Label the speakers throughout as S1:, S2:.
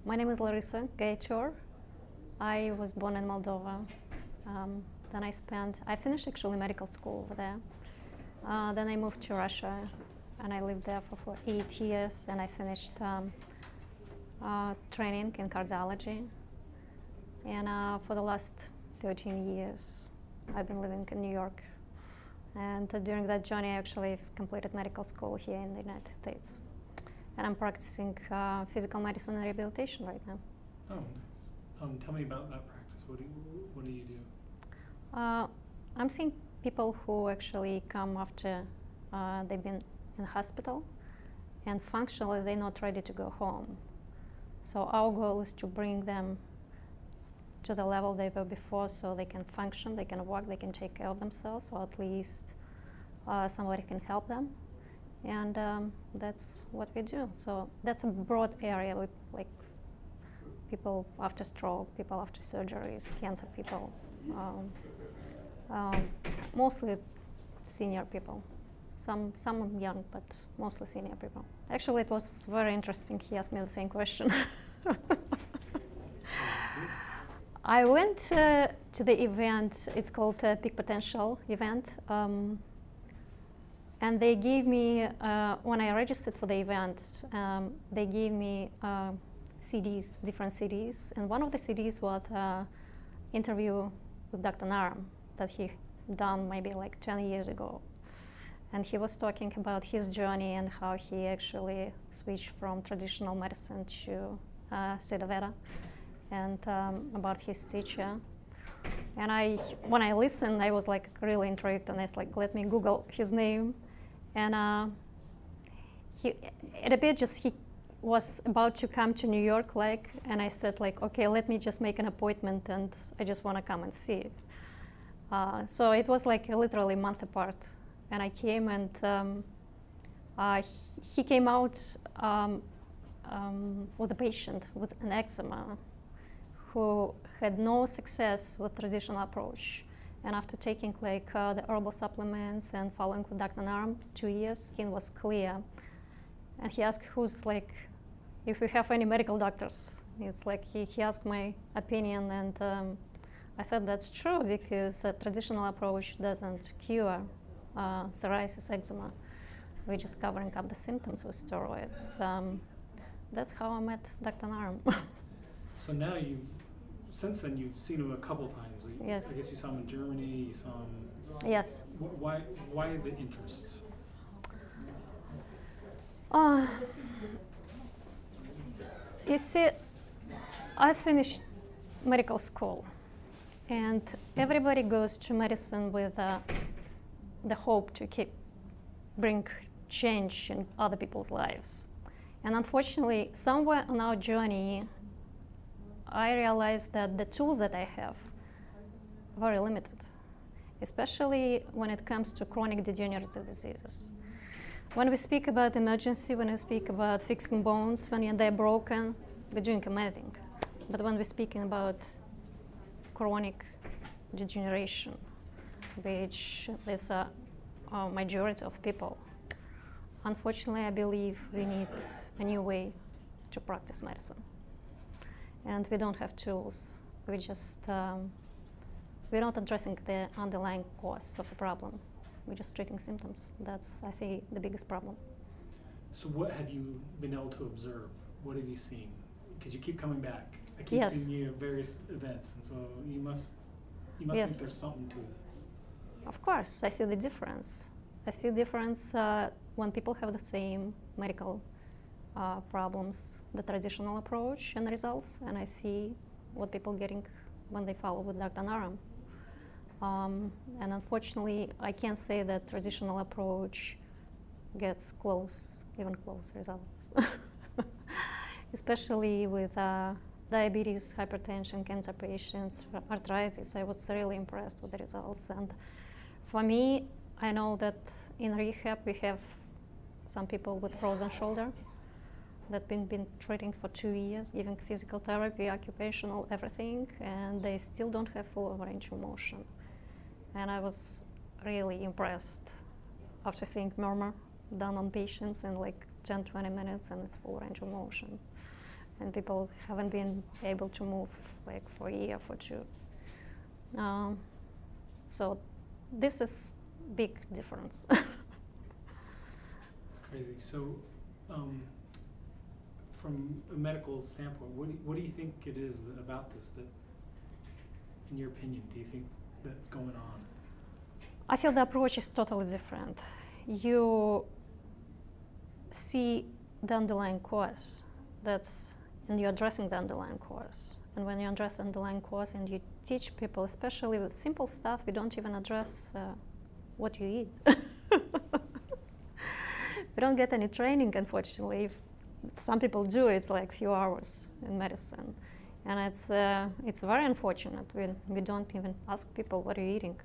S1: My name is Larissa Gaichor. I was born in Moldova. Then I finished actually medical school over there. Then I moved to Russia and I lived there for 8 years, and I finished training in cardiology. And for the last 13 years, I've been living in New York. And during that journey, I actually completed medical school here in the United States. And I'm practicing physical medicine and rehabilitation right now.
S2: Oh, nice. Tell me about that practice. What do you do?
S1: I'm seeing people who actually come after they've been in hospital, and functionally they're not ready to go home. So our goal is to bring them to the level they were before, so they can function, they can walk, they can take care of themselves, or at least somebody can help them. And that's what we do. So that's a broad area, with like people after stroke, people after surgeries, cancer people, mostly senior people. Some young, but mostly senior people. Actually, it was very interesting. He asked me the same question. I went to the event. It's called Peak Potential event. And they gave me, when I registered for the event, they gave me CDs, different CDs. And one of the CDs was an interview with Dr. Naram that he done maybe like 10 years ago. And he was talking about his journey and how he actually switched from traditional medicine to Ayurveda, and about his teacher. And when I listened, I was like really intrigued, and I was like, let me Google his name. And it appeared just he was about to come to New York, and I said like, okay, let me just make an appointment, and I just want to come and see it. So it was like literally a month apart, and I came, and he came out with a patient with an eczema who had no success with traditional approach. And after taking like the herbal supplements and following with Dr. Naram 2 years, skin was clear. And he asked if we have any medical doctors. It's like he asked my opinion, and I said that's true, because a traditional approach doesn't cure psoriasis, eczema. We're just covering up the symptoms with steroids. That's how I met Dr. Naram.
S2: So now since then you've seen him a couple times.
S1: Yes.
S2: I guess you saw him in Germany. You saw him.
S1: Yes.
S2: Why the interest?
S1: You see, I finished medical school, and everybody goes to medicine with the hope to bring change in other people's lives. And unfortunately, somewhere on our journey, I realized that the tools that I have are very limited, especially when it comes to chronic degenerative diseases. When we speak about emergency, when we speak about fixing bones, when they're broken, we're doing amazing. But when we're speaking about chronic degeneration, which is a majority of people, unfortunately, I believe we need a new way to practice medicine. And we don't have tools. We're not addressing the underlying cause of the problem. We're just treating symptoms. That's, I think, the biggest problem.
S2: So what have you been able to observe? What have you seen? Because you keep coming back. I keep
S1: Yes.
S2: seeing you at various events, and so you must
S1: Yes.
S2: think there's something to this.
S1: Of course, I see the difference. I see the difference when people have the same medical problems, the traditional approach and results, and I see what people getting when they follow with Dr. Naram. And unfortunately, I can't say that traditional approach gets even close results. Especially with diabetes, hypertension, cancer patients, arthritis, I was really impressed with the results. And for me, I know that in rehab we have some people with frozen shoulder that been treating for 2 years, giving physical therapy, occupational, everything, and they still don't have full range of motion. And I was really impressed after seeing murmur done on patients in like 10-20 minutes, and it's full range of motion. and people haven't been able to move like for a year, for two. So this is big difference.
S2: It's crazy. So, from a medical standpoint, what do you think it is about this that, in your opinion, do you think that's going on?
S1: I feel the approach is totally different. You see the underlying cause, and you're addressing the underlying cause. And when you address the underlying cause and you teach people, especially with simple stuff, we don't even address what you eat. We don't get any training, unfortunately. If some people do, it's like a few hours in medicine. And it's very unfortunate. We don't even ask people, what are you eating,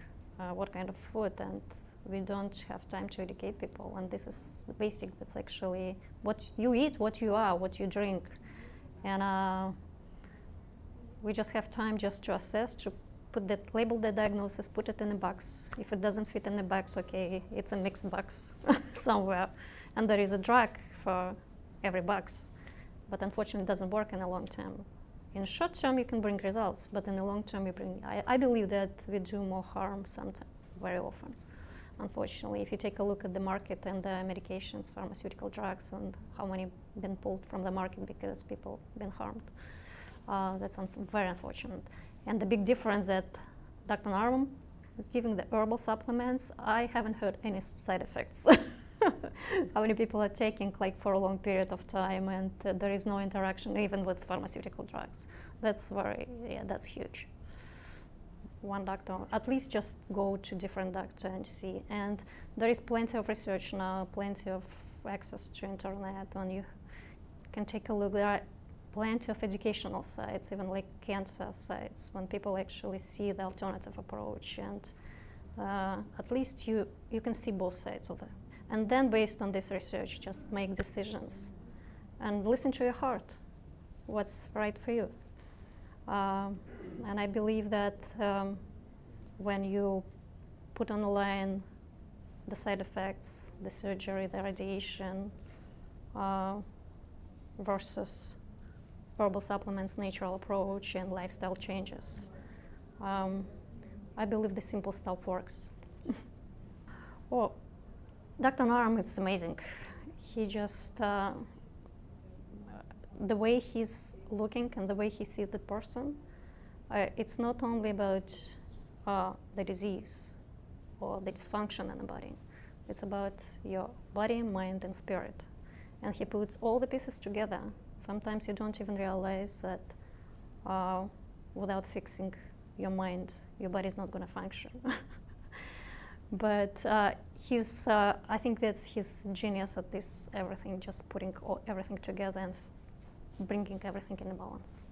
S1: what kind of food, and we don't have time to educate people. And this is the basic. That's actually what you eat, what you are, what you drink. And we just have time just to assess, to label the diagnosis, put it in a box. If it doesn't fit in the box, okay, it's a mixed box somewhere. And there is a drug for every box. But unfortunately, it doesn't work in the long term. In the short term, you can bring results, but in the long term, I believe that we do more harm sometimes, very often. Unfortunately, if you take a look at the market and the medications, pharmaceutical drugs, and how many been pulled from the market because people been harmed, that's very unfortunate. And the big difference that Dr. Naram is giving the herbal supplements, I haven't heard any side effects. How many people are taking like for a long period of time, and there is no interaction even with pharmaceutical drugs. That's huge. One doctor, at least just go to different doctor and see. And there is plenty of research now, plenty of access to internet, and you can take a look. There are plenty of educational sites, even like cancer sites, when people actually see the alternative approach, and at least you can see both sides of it. And then based on this research, just make decisions and listen to your heart, what's right for you. And I believe that when you put on the line the side effects, the surgery, the radiation, versus herbal supplements, natural approach, and lifestyle changes, I believe the simple stuff works. Well, Dr. Naram is amazing. He just, the way he's looking and the way he sees the person, it's not only about the disease or the dysfunction in the body. It's about your body, mind, and spirit. And he puts all the pieces together. Sometimes you don't even realize that without fixing your mind, your body is not going to function. But I think that's his genius at this everything, just putting everything together and bringing everything in a balance.